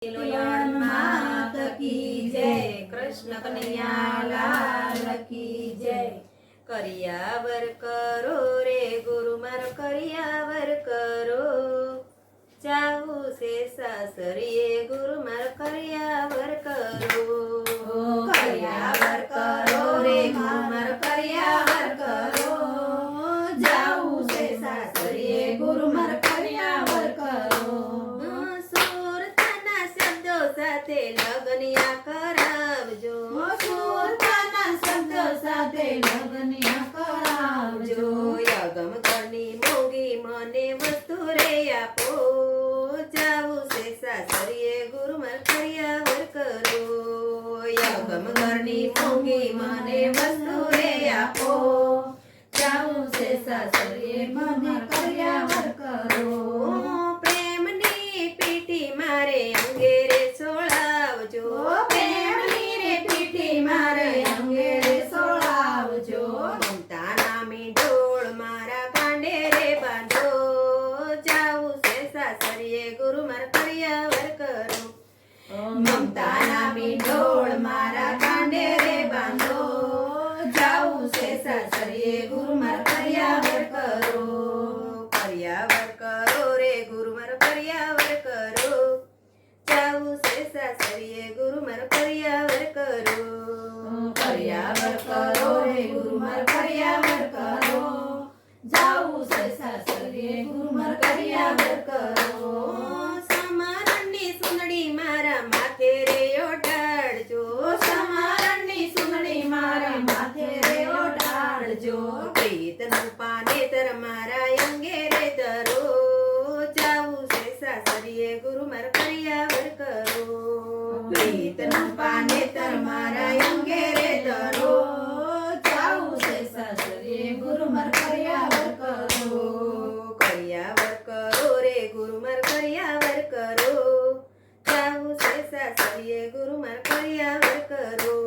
लोयन मात की जय, कृष्ण कन्हैया लाल की जय। करियावर करो रे गुरु मार करियावर करो, चाहू से सासरिये गुरु मार करियावर करो। करियावर करो रे गुरु मार करियावर करो, जाऊ से सासरिये गुरु मार करियावर करो। सुरताना शब्दो साथे लग्निया करावजो, सुरताना शब्दो साथे लग्निया करावजो। યગમ ઘરની મોંઘી મને વસ્તુ રે આપો, જાવું છે સાસરીએ ગુરુ માર કરિયાવર કરો। યગમ ઘરની મોંઘી મને વસ્તુ રે આપો, જાવું છે સાસરીએ મને કરિયાવર કરો। પ્રેમની પીટી મારે અંગે રે સોળાવજો, પ્રેમની રે પીટી મારે અંગે રે સોળાવજો। મમતાના મીંઢોળ મારા કાંડે રે બાંધો, જાવું છે સાસરીએ ગુરુ માર કરિયાવર કરો। મમતાના મીંઢોળ મારા કાંડે રે બાંધો, જાવું છે સાસરીએ ગુરુ માર કરિયાવર કરો। કરિયાવર કરો રે ગુરુ માર કરિયાવર કરો, જાવું છે સાસરીએ ગુરુ માર કરિયાવર કરો। કરિયાવર કરો રે ગુરુ માર કરિયાવર કરો, જાવું છે સાસરીએ ગુરુ માર કરિયાવર કરો। સમારણની સુંદડી મારા માથે રે ઓઢાડજો, સમારણની સુંદડી મારા માથે રે ઓઢાડજો। પ્રીતનું પાનેતર મારા અંગે રે ધરો, જાવું છે સાસરીએ ગુરુ માર કરિયાવર કરો। પ્રીતનું પાનેતર મારા અંગે રે ધરો, જાવું છે સાસરીએ ગુરુ માર કરિયાવર કરો। કરિયાવર કરો રે ગુરુ માર કરિયાવર કરો, જાવું છે સાસરીએ ગુરુ માર કરિયાવર કરો।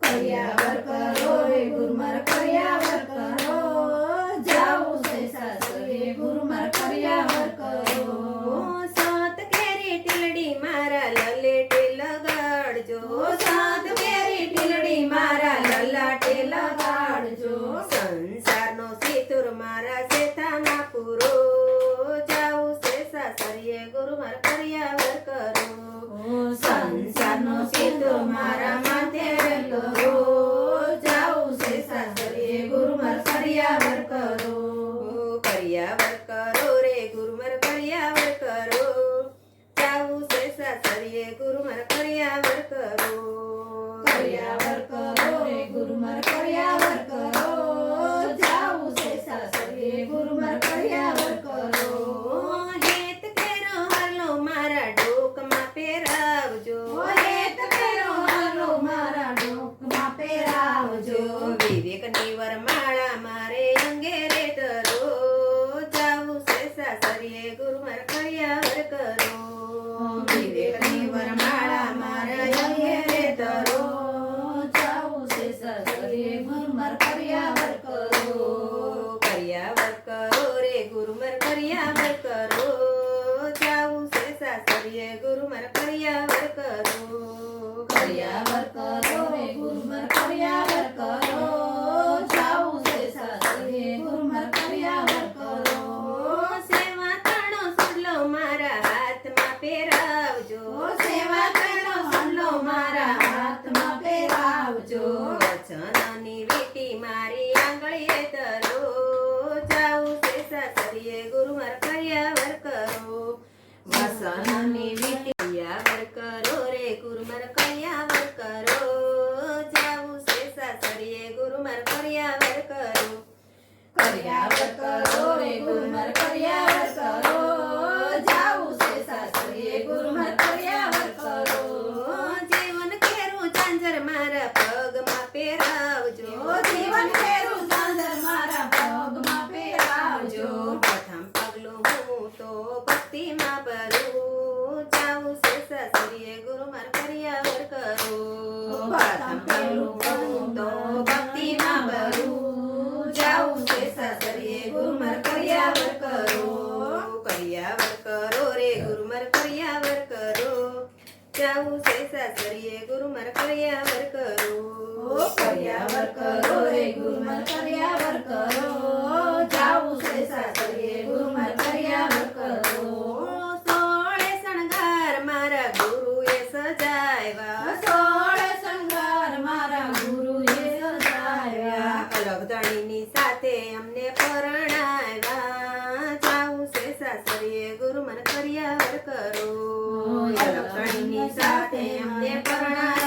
કરિયાવર કરો રે ગુરુ માર કરિયાવર કરો, જાવું છે સાસરીએ ગુરુ માર કરિયાવર કરો। સાત કેરી ટીલડી મારા લલેટે લગાડજો, સાત કેરી ટીલડી મારા લલાટે લગાડજો। સંસારનો સિતુર મારા શેથામાં પૂરો, જાવું છે સાસરીએ ગુરુ માર કરિયાવર કરો। સંસારનો સિતુર મારા માથે કરો, જાવું છે સાસરીએ ગુરુ માર કરિયાવર કરો। કરિયાવર કરો રે ગુરુ માર કરિયાવર કરો, જાવું છે સાસરીએ ગુરુ માર કરિયાવર કરો। કરિયાવર કરો રે ગુરુ માર કરિયાવર કરો, જાવું છે સાસરીએ ગુરુ માર કરિયાવર કરો। હેત કેરો હાલો મારા ડોકમાં પહેરાવજો, હેત કેરો હાલો મારા ડોકમાં પહેરાવજો। વિવેકની વરમાળા મારે અંગે રે ધરો, જાવું છે સાસરીએ ગુરુ માર કરિયાવર કરો। વિવેકની વરમાળા મારા અંગે રે ધરો, જાવું છે સાસરીએ ગુરુ માર કરિયાવર કરો। કરિયાવર કરો રે ગુરુ માર કરિયાવર કરો, જાવું છે સાસરીએ ગુરુ માર કરિયાવર કરો। કરિયાવર કરો રે ગુરુ માર કરિયાવર કરો, જાવું છે સાસરીએ ગુરુ માર કરિયાવર કરો। સેવા તણો સડલો મારા હાથમાં પહેરાવજો, સેવા તણો સડલો મારા હાથમાં પહેરાવજો। વચનની વીંટી મારી આંગળીએ ધરો, જાવું છે સાસરીએ ગુરુ માર કરિયાવર કરો। વચનની વીંટી કરિયાવર કરો રે ગુરુ માર કરિયાવર કરો, જાવું છે સાસરીએ ગુરુ માર કરિયાવર કરો। કરિયાવર કરો રે ગુરુ માર કરિયાવર કરો, જાવું છે સાસરીએ ગુરુ માર કરિયાવર કરો। જીવન કેરું ઝાંઝર મારા પગમાં પહેરાવજો, જીવન કેરું ઝાંઝર મારા પગમાં પહેરાવજો। પ્રથમ પગલું હું તો ભક્તિમાં ભરું, જાવું છે સાસરીએ ગુરુ માર કર્યાવર કરો કર્યાવર કરો રે ગુરુમાર કર્યાવર કરો જાવું છે સાસરીએ ગુરુમાર કર્યાવર કરો સોળે શણગાર મારા ગુરુએ સજાવ્યા સોળ શણગાર મારા ગુરુએ સજાવ્યા અલગધણીની સાથે અમને પરણાવ્યા જાવું છે સાસરીએ ગુરુ મન કર્યાવર કરો અલગધણીની સાથે અમને પરણાવ્યા